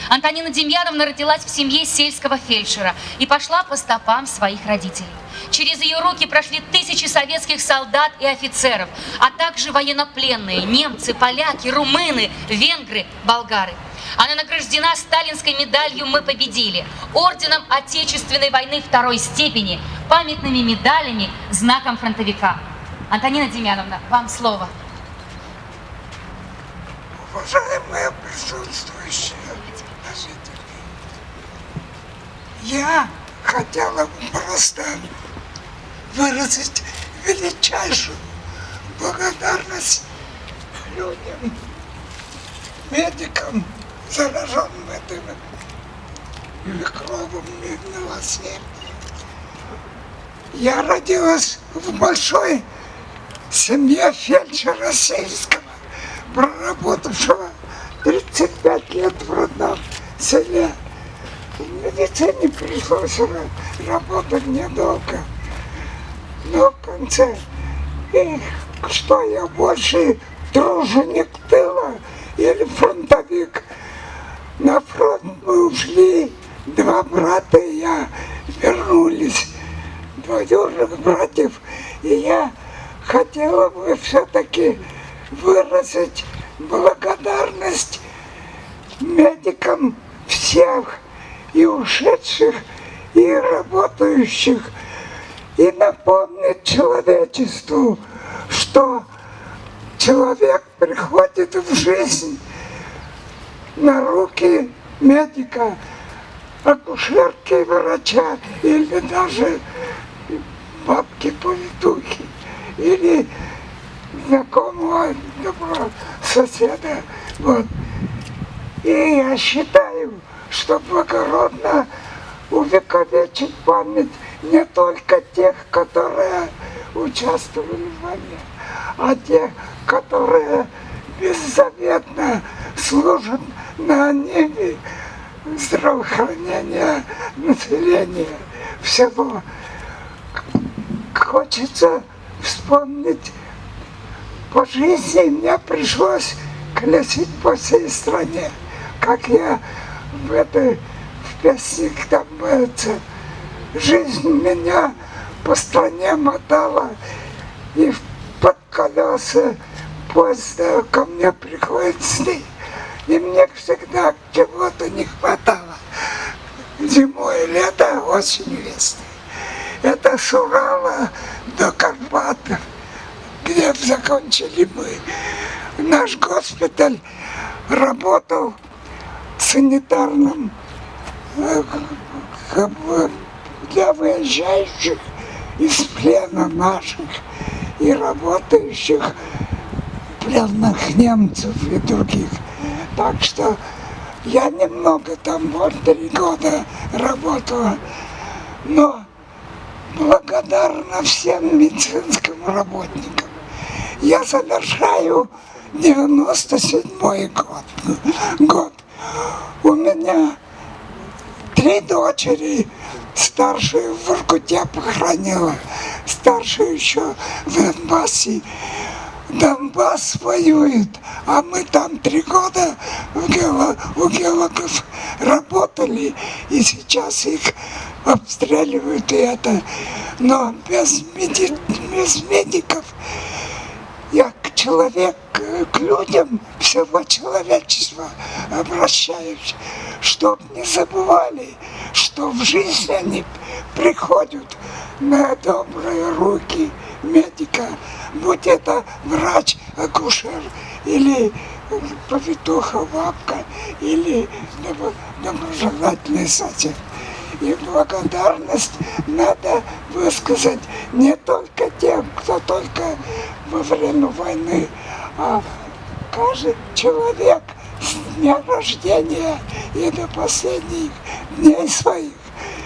Антонина Демьяновна родилась в семье сельского фельдшера и пошла по стопам своих родителей. Через ее руки прошли тысячи советских солдат и офицеров, а также военнопленные, немцы, поляки, румыны, венгры, болгары. Она награждена сталинской медалью «Мы победили», орденом Отечественной войны второй степени, памятными медалями, знаком фронтовика. Антонина Демьяновна, вам слово. Уважаемые присутствующие жители, я хотела бы просто выразить величайшую благодарность людям, медикам, зараженным этим микробом милосердия. Я родилась в большой семье фельдшера сельского, проработавшего 35 лет в родном селе. В медицине пришлось работать недолго. Но в конце, что я больше труженик тыла или фронтовик. На фронт мы ушли, 2 брата и я вернулись, двоюродных братьев, и я хотела бы все-таки выразить благодарность медикам всех и ушедших, и работающих, и напомнить человечеству, что человек приходит в жизнь на руки медика, акушерки, врача, или даже бабки-повитухи, или знакомого доброго соседа. Вот. И я считаю, что благородно увековечить память не только тех, которые участвовали в войне, а тех, которые беззаветно служат на ниве здравоохранения населения всего. Хочется вспомнить, по жизни мне пришлось колесить по всей стране, как я в песне там говорится, жизнь меня по стране мотала, и под колеса поезда ко мне приходят сны, и мне всегда чего-то не хватало. Зимой, лето, осенью, весной. Это с Урала до Карпат, где закончили мы. Наш госпиталь работал санитарным для выезжающих из плена наших и работающих пленных немцев и других. Так что я немного там, вот 3 года работала, но благодарна всем медицинским работникам. Я завершаю 97-й год. У меня 3 дочери, старшую в Воркуте похоронила, старшую еще в Донбассе. Донбасс воюет, а мы там 3 года у геологов работали, и сейчас их обстреливают, и это. Но без медиков я к людям всего человечества обращаюсь, чтоб не забывали, что в жизни они приходят на добрые руки медика, будь это врач, акушер, или повитуха, бабка, или доброжелательный сосед. И благодарность надо высказать не только тем, кто только во время войны, а каждый человек с дня рождения и до последних дней своих.